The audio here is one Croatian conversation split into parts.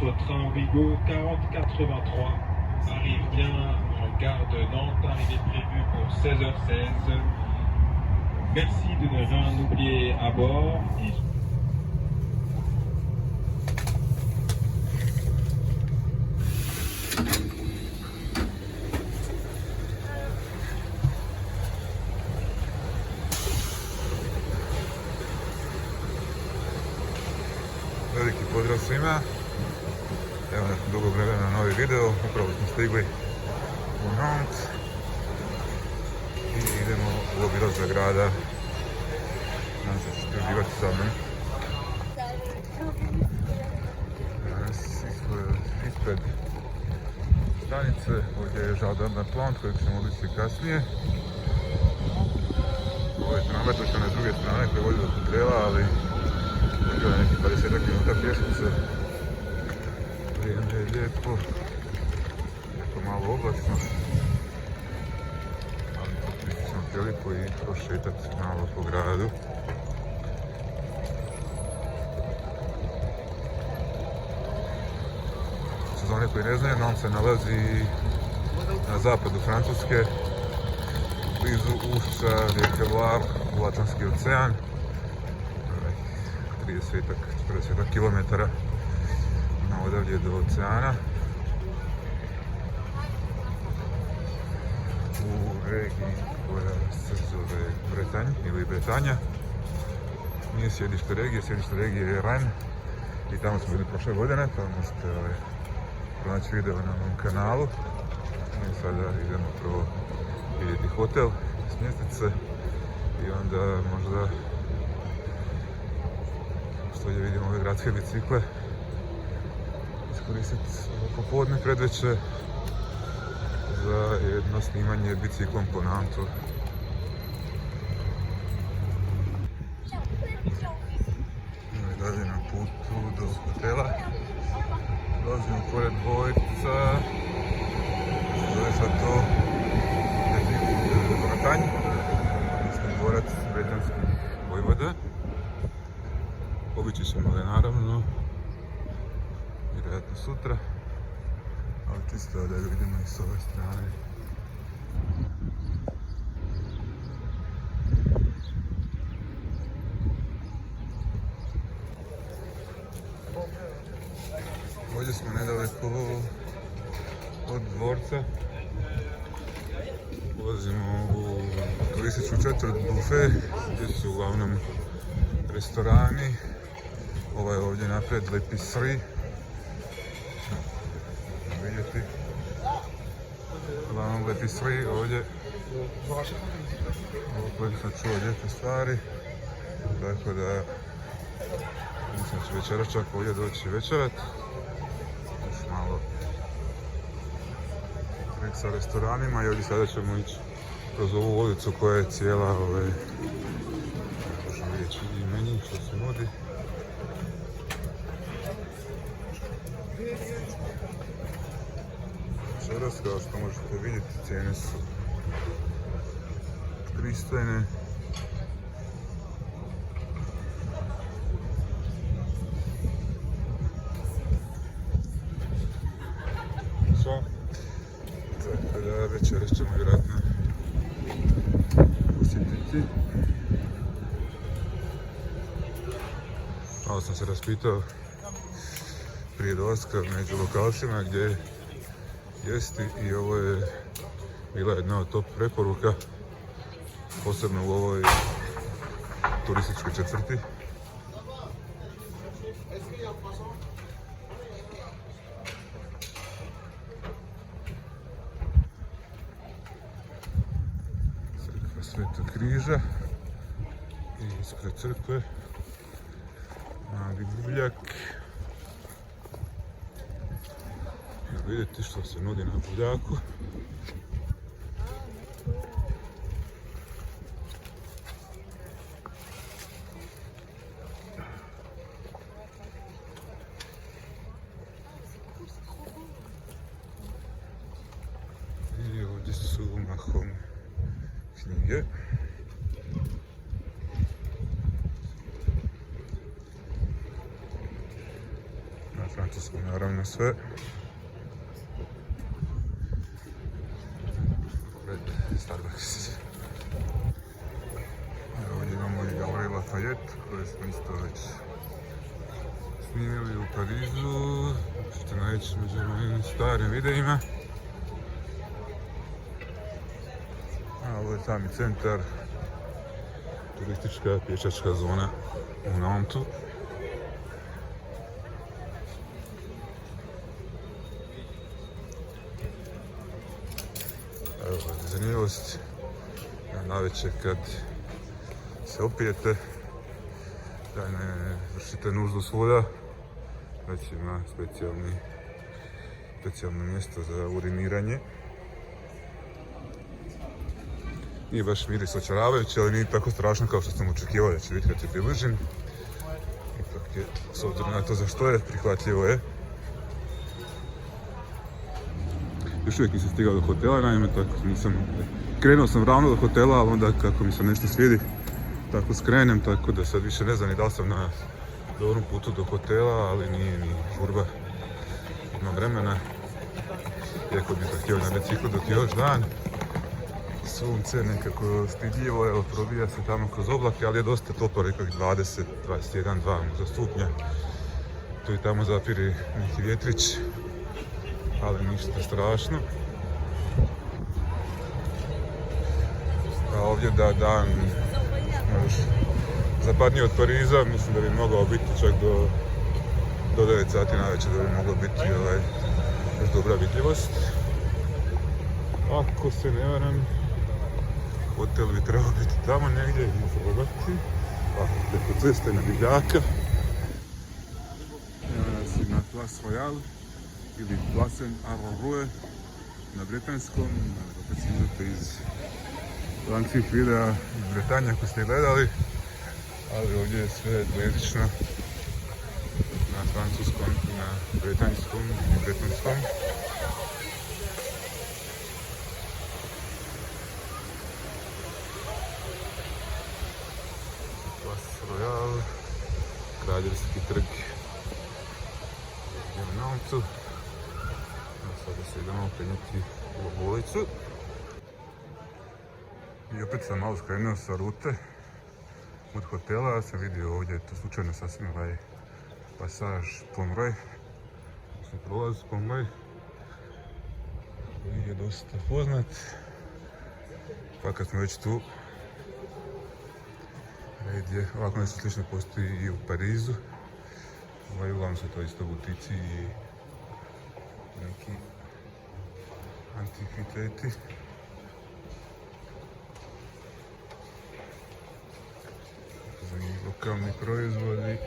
Votre train Ouigo 4083 arrive bien en gare de Nantes. Arrivée prévue pour 16h16. Merci de ne rien oublier à bord. Veliki pozdrav svima. Evo nakon dugog vremena novi video. Upravo smo stigli u Nantes i idemo u obilazak grada. Nadam se da ćete uživati sa mnom. Danas ispred stanice ovdje je Jardin des Plantes kojeg ćemo obići kasnije. Ovo je tramvaj koji je na druge strane koji vodi do hotela, ali bilo je nekih 20 minuta pješice. Vrijeme je lijepo, malo oblačno, ali popiti ćemo priliku i prošetati malo po gradu. Za one koji ne znaju, Nantes se nalazi na zapadu Francuske, blizu ušća rijeke Loire u Atlantski ocean. 30-40 km odavdje do oceana. U regiji koja se zove Bretanj ili Bretanja. Nije sjedište regije je Rennes i tamo smo bili prošle godine, pa možete pronaći video na mom kanalu. Mi sada idemo prvo vidjeti hotel, smjestiti se i onda možda što ovdje vidimo ove gradske bicikle iskoristiti popodne predveče za jedno snimanje biciklom po Nantesu. I dalje na putu do hotela. Dolazimo pored dvojca, zove sad to Bretagne, odnosno dvorac bretanskih vojvoda. Obići ćemo ga naravno, vjerojatno sutra, ali čisto da ga vidimo i s ove strane. Ovdje smo nedaleko od dvorca. Ulazimo u turističku četvrt Buffet, gdje su uglavnom restorani. Ovaj ovdje naprijed L'Épicerie. Vidjeti. Uglavnom L'Épicerie ovdje. Ovo kojeg sam čuo lijepe stvari. Tako da mislim da ću večeras čak ovdje doći večerat. Još malo trek sa restoranima i ovdje sada ćemo ići kroz ovu ulicu koja je cijela možemo vidjeti i meni što se nudi. Večeras, kao što možete vidjeti, cijene su pristojne. Tako da večeras ćemo vjerojatno posjetiti. Malo sam se raspitao prije dolaska među lokalcima gdje jesti i ovo je bila jedna od top preporuka, posebno u ovoj turističkoj četvrti. Crkva Svetog križa i ispred crkve mali buvljak. Vidjeti što se nudi na buvljaku. I ovdje su mahom knjige. francuskom naravno sve. Pred Starbucks. Ovdje imamo i Galeriju Lafayette koje smo isto već snimili u Parizu. Možete naći među mojim starim videima. A ovo je sami centar, turistička pješačka zona u Nantu. Evo, zanimljivost navečer kad se opijete, da ne vršite nuždu svuda, već ima specijalno mjesto za uriniranje. Nije baš miris očaravajući, ali nije tako strašno kao što sam očekivao da će biti kad se približim. Ipak je, s obzirom na to za što je, prihvatljivo je. Još uvijek nisam stigao do hotela, naime, tako nisam... Krenuo sam ravno do hotela, ali onda kako mi se nešto svidi, tako skrenem, tako da sad više ne znam ni da li sam na dobrom putu do hotela, ali nije ni žurba. Imam vremena, iako bih htio na biciklu dok je još dan. Sunce nekako stidljivo, evo, probija se tamo kroz oblake, ali je dosta toplo, rekao 20, 21, 2 možda stupnja. Tu i tamo zapiri neki vjetrić, ali ništa strašno. A ovdje da dan još zapadnije od Pariza, mislim da bi mogao biti čak do 9 sati navečer, da bi moglo biti još dobra vidljivost. Ako se ne varam, hotel bi trebao biti tamo negdje iza oblasti, preko ceste na Divljaka. Evo nas i na Place Royale ili Place Arroue na britanskom, opet si imate iz lancih videa iz Bretanje ako ste gledali, ali ovdje je sve dvojezično na francuskom i na britanskom i britanskom. Royal, Kraljevski trg u Nantu. Sada se idemo penjeti u ulicu. I opet sam malo skrenuo sa rute od hotela. Ja sam vidio ovdje, to slučajno sasvim pasaž Pomeroy, prolaz Pomeroy, koji je dosta poznat. Pa kad smo već tu, ovako nešto slično postoji i u Parizu. Uglavnom su to isto butici i neki antikviteti. Lokalni proizvodi.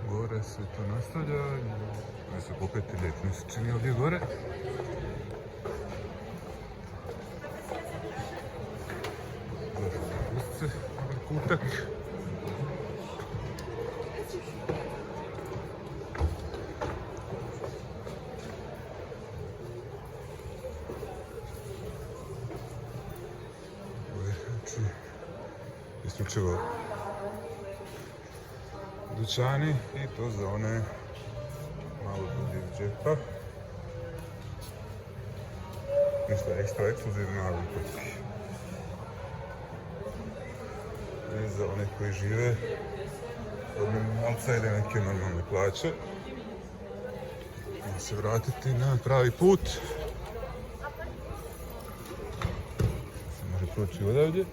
Gore se to nastavlja. Ne se popeti ljetno se čini ovdje gore. Kutak. Znači, isključivo dućani i to za one malo dulje džepa. Ništa ekstra ekskluzivno, ali ipak i za one koji žive od minimalca ili neke normalne plaće. Idemo se vratiti na pravi put. Se može proći odavdje.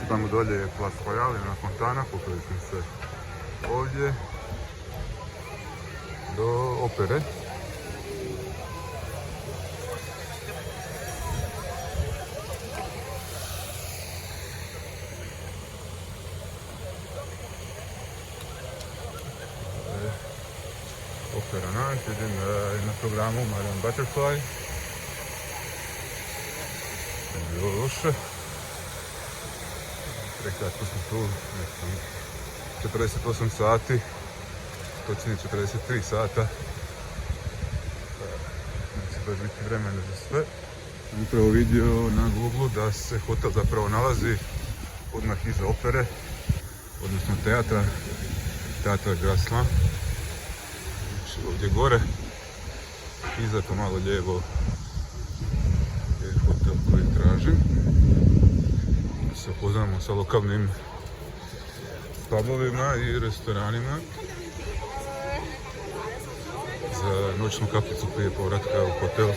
Tamo dolje je Place Royale na fontana, popeli smo se ovdje do opere. Opera Nantes, vidim na programu Madame Butterfly. Ne bi bilo loše. Prekratko smo tu, 48 sati, točnije 43 sata. Neće baš biti vremena za sve. Sam upravo vidio na Google da se hotel zapravo nalazi odmah iza opere, odnosno teatra Graslan. Znači ovdje gore, iza to malo lijevo je hotel koji tražim. Da se upoznamo sa lokalnim pubovima i restoranima za noćnu kapljicu prije povratka u hotel.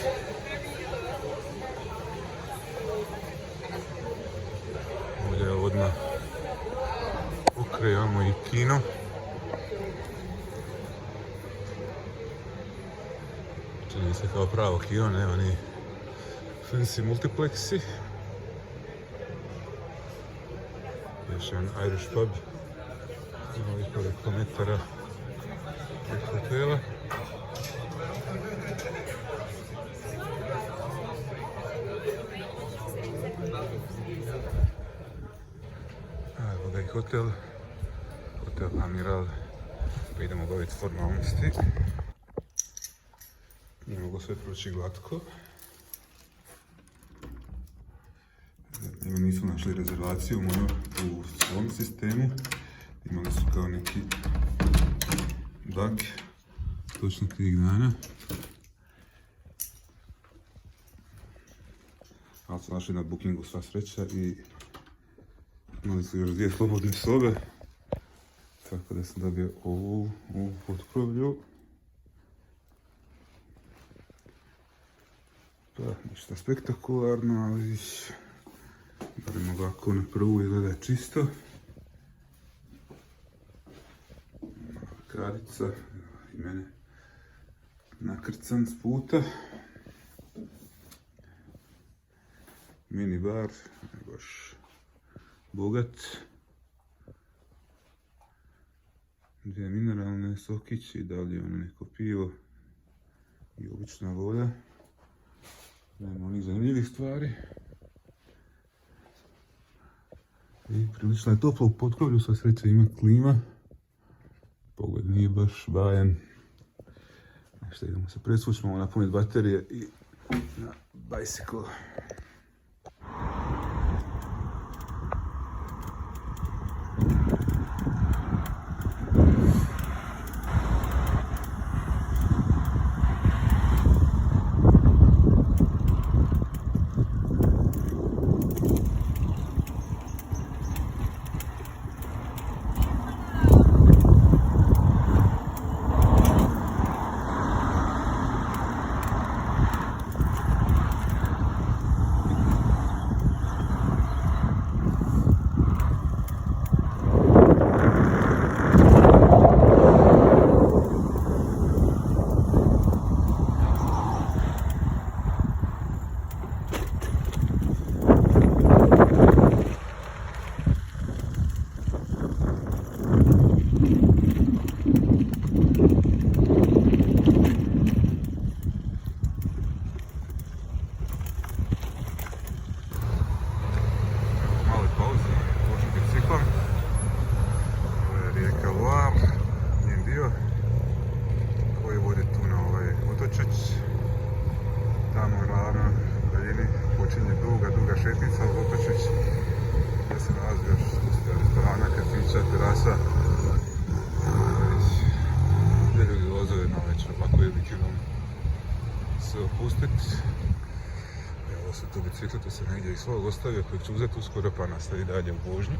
Ovdje je odmah imamo i kino. Čini se kao pravo kino, nema ni fancy multiplexi. Još jedan Irish pub. Ima ovih koliko metara od hotela. Evo ga i hotel Amiral, pa idemo obaviti formalnosti. Ne mogu sve proći glatko. Evo nisu našli rezervaciju moju u svom sistemu. Imali su kao neki bug točno tih dana. Ali su našli na bookingu sva sreća i imali su još 2 slobodne sobe. Tako da sam dobio ovu potkrovlju. Pa, ništa spektakularno, ali barem ovako na prvu izgleda čisto. Kraljica, i mene nakrcan s puta. Mini bar, baš bogat. 2 mineralne sokići i dalje ono neko pivo i obična voda. Nema onih zanimljivih stvari. I prilično je toplo u potkrovlju, sva sreća ima klima. Pogled nije baš bajan. Nešto idemo se presvući, malo napuniti baterije i na bicycle. Terasa. Gdje ljudi voze na večer, lako je bikinom se opustiti. Evo se tu bicikl, to se negdje i svog ostavio, koji ću uzeti uskoro pa nastavi dalje u vožnju.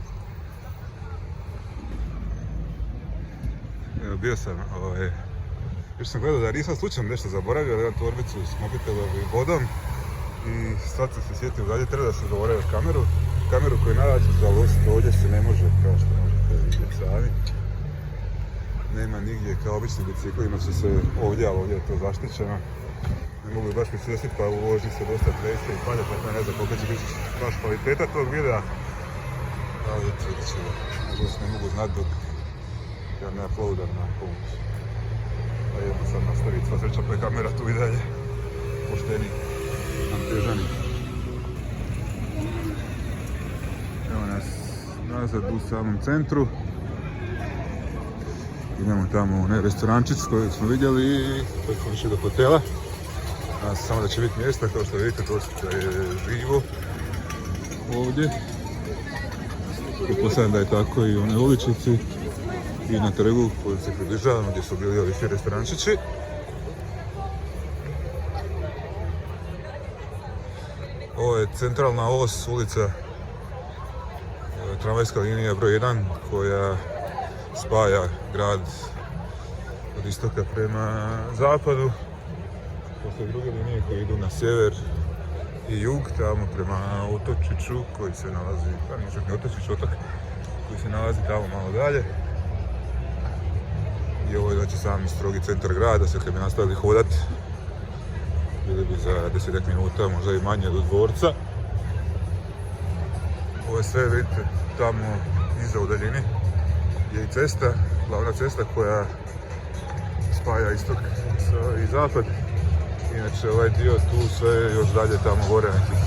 Evo bio sam, još sam gledao da nisam slučajno nešto zaboravio, ali imam torbicu s mobitelom i vodom. I sad sam se sjetio, dalje treba da sam zaboravio kameru koju nađu, žalost, ovdje se ne može, kao što možete vidjeti sami. Nema nigdje, kao obični bicikli, ima se ovdje, ali ovdje je to zaštićeno. Ne mogu baš presvjesiti, pa u vožnji se dosta trese i palja, pa ne znam koliko će biti baš kvaliteta tog videa. Ali vidjet ćemo, nažalost ne mogu znati dok ja ne uploadam na put. Pa idemo sad nastaviti, sva sreća pa je kamera tu i dalje pošteni. Težani. Evo nas nazad u samom centru. Idemo tamo u onaj restorančić kojeg smo vidjeli i koji smo išli do hotela. Nadam se samo da će biti mjesta, kao što vidite, dosta je živo ovdje. Pretpostavljam da je tako i u onoj uličici i na trgu koji se približavamo gdje su bili ovi svi restorančići. Ovo je centralna os, ulica, tramvajska linija broj 1 koja spaja grad od istoka prema zapadu. Postoje druge linije koje idu na sjever i jug, tamo prema otočiću koji se nalazi, pa nije čak ni otočić, otok koji se nalazi tamo malo dalje. I ovo je znači sami strogi centar grada, sve kad bi nastavili hodati bili bi za 10 minuta, možda i manje do dvorca. Ovo je sve, vidite, tamo iza u daljini je i cesta, glavna cesta koja spaja istok i zapad. Inače ovaj dio tu sve još dalje tamo gore nekih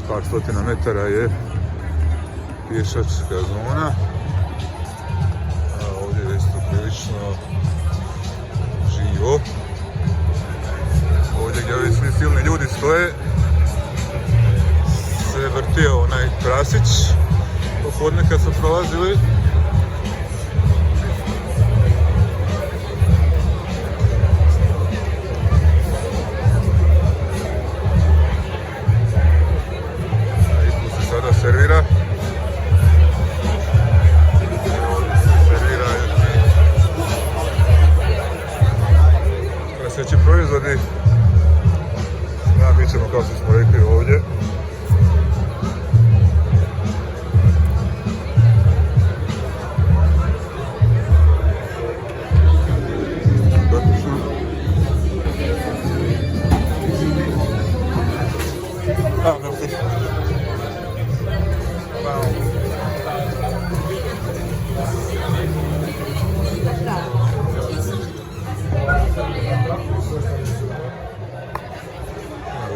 par stotina metara je pješačka zona. A ovdje je isto prilično živo. Ovdje gdje ovi svi silni ljudi stoje se vrtio onaj prasić popodne kad su prolazili. Servira. Sljedeći proizvodi. Mi ćemo, kao što smo rekli, ovdje.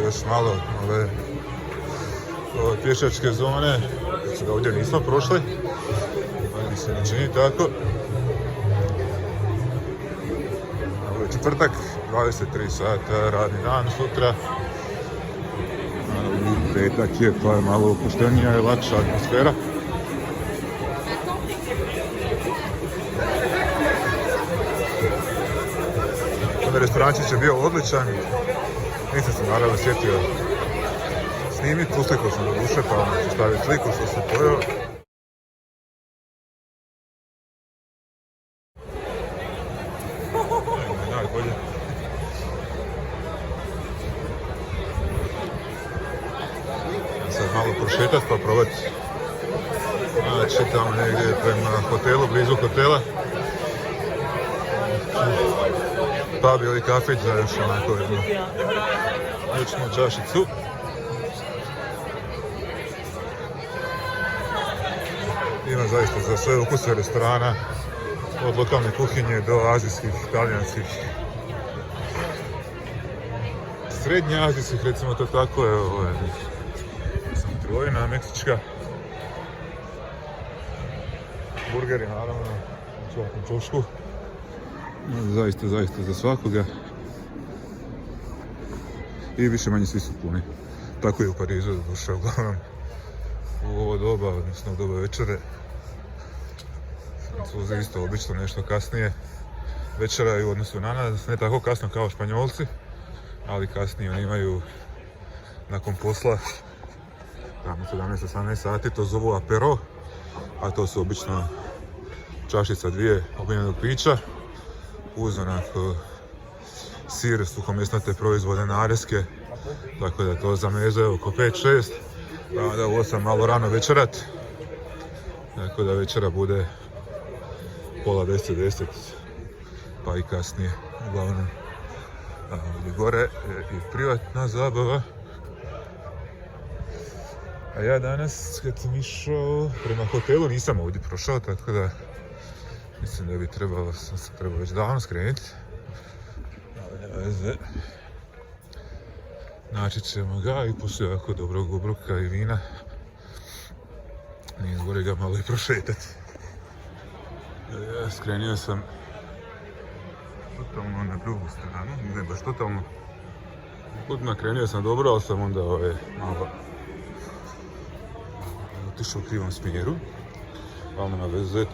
Još malo ove pješačke zone, znači da ovdje nismo prošli, ali se ne čini tako. Ovo je četvrtak, 23 sata, radni dan sutra. Petak je, pa je malo opuštenija i lakša atmosfera. Restorančić je bio odličan. Nisam se naravno sjetio snimiti, uslikao sam do duše pa vam ću staviti sliku što sam pojeo. Najbolje. Sad malo prošetat pa probati. Znači tamo negdje prema hotelu, blizu hotela. Pub ili kafić za još onako jednu ličnu čašicu. Ima zaista za sve ukuse restorana, od lokalne kuhinje do azijskih, talijanskih, srednje azijskih, recimo to tako je, ovo je trgovina meksička. Burgeri naravno, u svakom čošku. Zaista za svakoga. I više manje svi su puni. Tako je u Parizu došao uglavnom u ovo doba, odnosno u doba večere. Francuzi isto obično nešto kasnije večeraju u odnosu na nas, ne tako kasno kao Španjolci, ali kasnije oni imaju nakon posla tamo 17-18 sati, to zovu apero, a to su obično čašica dvije obiljenog pića uz onako sir, suhomesnate proizvode, nareske, tako da to zameze oko 5-6, pa onda u 8 malo rano večerat, tako da večera bude pola 10, pa i kasnije. Uglavnom, ovdje gore je i privatna zabava. A ja danas kad sam išao prema hotelu nisam ovdje prošao, tako da mislim da bi sam se trebao već davno skrenuti. Ali nema veze. Naći ćemo ga i poslije jako dobrog obroka i vina nije zgore ga malo i prošetati. Ja skrenio sam totalno na drugu stranu, ne baš totalno. Nakrenio sam dobro, ali sam onda malo otišao u krivom smjeru. ali nema veze,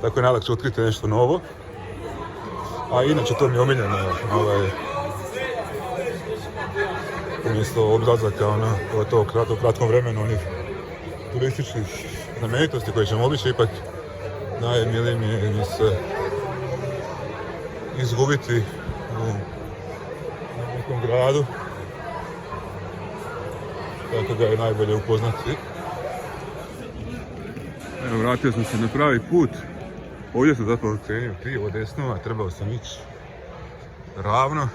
tako je najlakše otkriti nešto novo. A inače to mi je omiljeno, umjesto odlazaka u kratkom vremenu onih turističkih znamenitosti koje ćemo obići, ipak najmilije mi se izgubiti u nekom gradu, tako ga je najbolje upoznati. Evo, vratio sam se na pravi put. Ovdje sam zapravo krenuo krivo desno, a trebao sam ići ravno,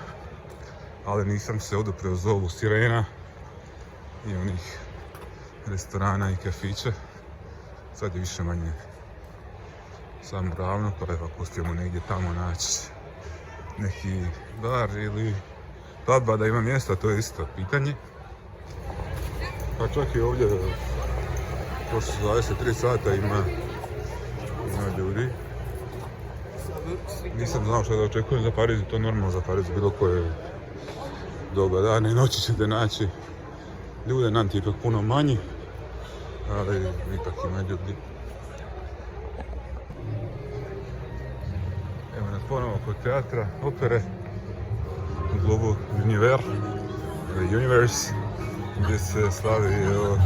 ali nisam se odupreo zovu sirena i onih restorana i kafića. Sad je više manje samo ravno, pa evo pustimo negdje tamo naći neki bar ili pub da ima mjesta, to je isto pitanje. Pa čak i ovdje, pošto su 23 sata, ima ljudi. Nisam znao što da očekujem za Pariz, to je normalno za Pariz, bilo koje doba dana i noći ćete naći ljude, nam ti ipak puno manji, ali ipak ima ljudi. Evo nas ponovo kod teatra, opere, u klubu Universe, gdje se slavi, evo,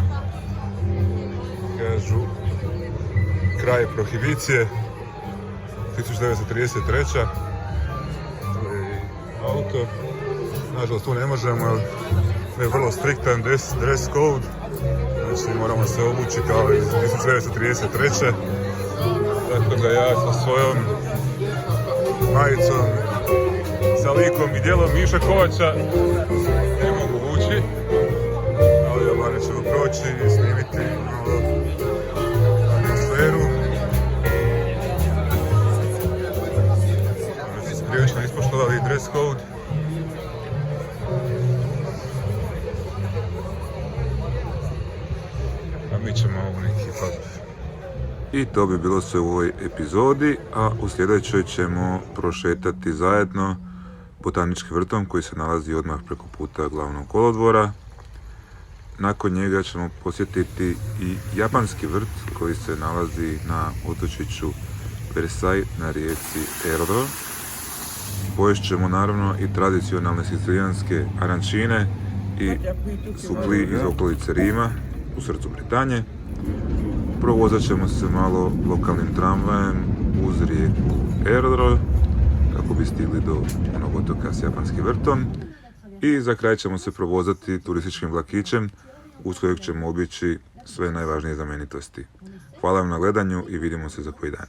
kažu, kraj prohibicije, 1933. Auto, nažalost tu ne možemo, jer je vrlo striktan dress code, znači moramo se obući kao iz 1933. Tako da ja sa svojom majicom, sa likom i dijelom Miša Kovača ne mogu ući, ali ja barem ćemo proći i snimiti atmosferu. Prilično ispoštovali dress code. A mi ćemo u neki pub. I to bi bilo sve u ovoj epizodi, a u sljedećoj ćemo prošetati zajedno botaničkim vrtom koji se nalazi odmah preko puta glavnog kolodvora. Nakon njega ćemo posjetiti i japanski vrt koji se nalazi na otočiću Versailles na rijeci Erdro. Pojest ćemo naravno i tradicionalne sicilijanske arančine i supli iz okolice Rima u srcu Britanje. Provozat ćemo se malo lokalnim tramvajem uz rijeku Erdro kako bi stigli do onog otoka s japanskim vrtom. I za kraj ćemo se provozati turističkim vlakićem uz kojeg ćemo obići sve najvažnije znamenitosti. Hvala vam na gledanju i vidimo se za koji dan.